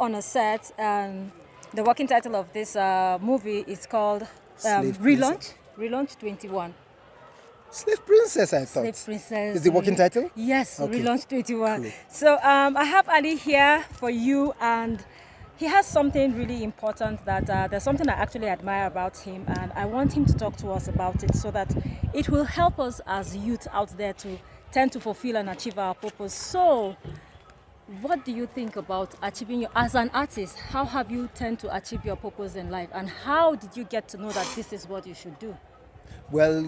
on a set. The working title of this movie is called Relaunch. Relaunch 21. Slave Princess, I thought. Slave Princess. Is the working title? Yes, Okay. Relaunch 21. Cool. So I have Ali here for you, and he has something really important that there's something I actually admire about him, and I want him to talk to us about it so that it will help us as youth out there to tend to fulfill and achieve our purpose. So what do you think about achieving as an artist? How have you tend to achieve your purpose in life, and how did you get to know that this is what you should do? Well,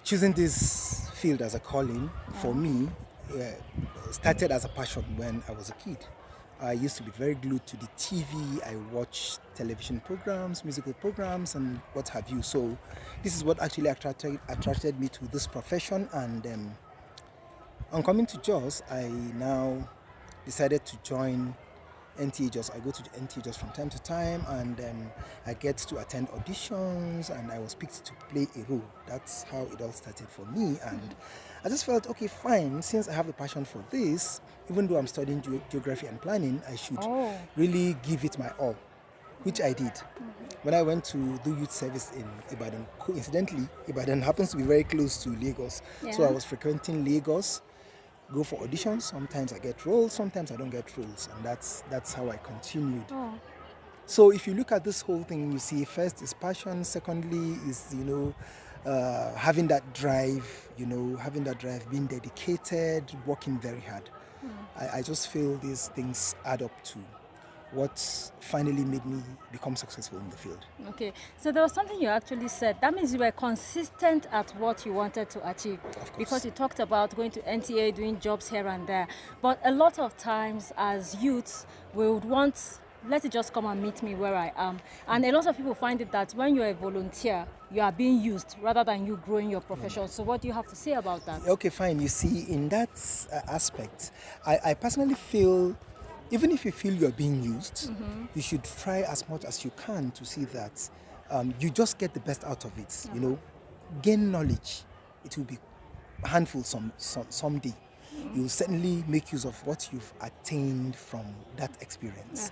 choosing this field as a calling for me started as a passion when I was a kid. I used to be very glued to the TV. I watched television programs, musical programs, and what have you. So this is what actually attracted me to this profession. And on coming to Jos, I now decided to join NTA Jos. I go to NTA Jos from time to time, and I get to attend auditions, and I was picked to play a role. That's how it all started for me. And I just felt, okay, fine, since I have a passion for this, even though I'm studying geography and planning, I should really give it my all, which I did. When I went to do youth service in Ibadan, coincidentally, Ibadan happens to be very close to Lagos. Yeah. So I was frequenting Lagos, go for auditions. Sometimes I get roles, sometimes I don't get roles, and that's how I continued. So if you look at this whole thing, you see, first is passion, secondly is having that drive, being dedicated, working very hard. I just feel these things add up to what finally made me become successful in the field. Okay, so there was something you actually said. That means you were consistent at what you wanted to achieve. Of course. Because you talked about going to NTA, doing jobs here and there. But a lot of times as youths, we would want, let it just come and meet me where I am. And a lot of people find it that when you're a volunteer, you are being used rather than you growing your profession. So what do you have to say about that? Okay, fine. You see, in that aspect, I personally feel, even if you feel you're being used, you should try as much as you can to see that you just get the best out of it. Gain knowledge. It will be a handful someday. You will certainly make use of what you've attained from that experience.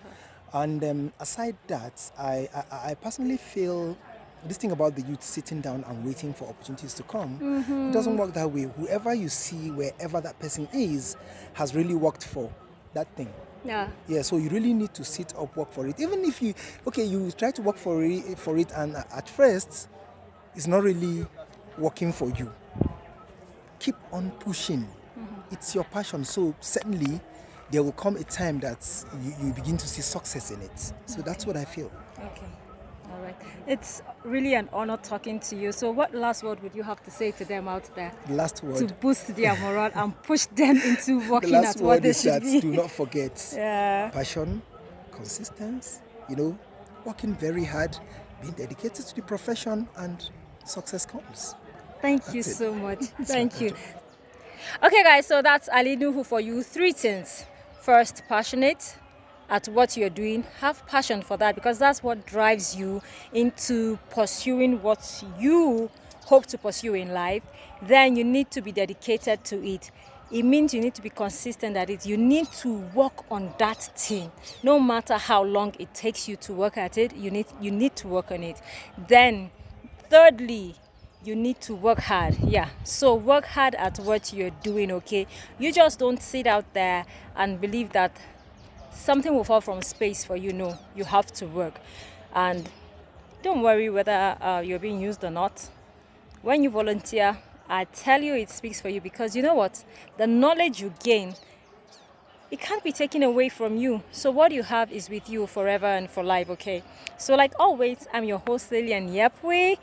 And aside that, I personally feel this thing about the youth sitting down and waiting for opportunities to come, it doesn't work that way. Whoever you see, wherever that person is, has really worked for that thing. Yeah, so you really need to sit up, work for it. Even if you try to work for it and at first, it's not really working for you. Keep on pushing. It's your passion, so certainly there will come a time that you begin to see success in it. So that's what I feel. Okay. All right. It's really an honor talking to you. So what last word would you have to say to them out there? The last word. To boost their morale and push them into working the at last what word they is should that be. do not forget Passion, consistency, working very hard, being dedicated to the profession, and success comes. Thank you so much. Thank you. Okay, guys, so that's Ali Nuhu for you. 3 things. First, passionate at what you're doing. Have passion for that, because that's what drives you into pursuing what you hope to pursue in life. Then you need to be dedicated to it. It means you need to be consistent at it. You need to work on that thing. No matter how long it takes you to work at it, you need to work on it. Then, thirdly, you need to work hard. So work hard at what you're doing, okay? You just don't sit out there and believe that something will fall from space for you. No, you have to work. And don't worry whether you're being used or not. When you volunteer, I tell you it speaks for you, because you know what? The knowledge you gain, it can't be taken away from you. So what you have is with you forever and for life, okay? So like always, I'm your host, Lillian Yepwe.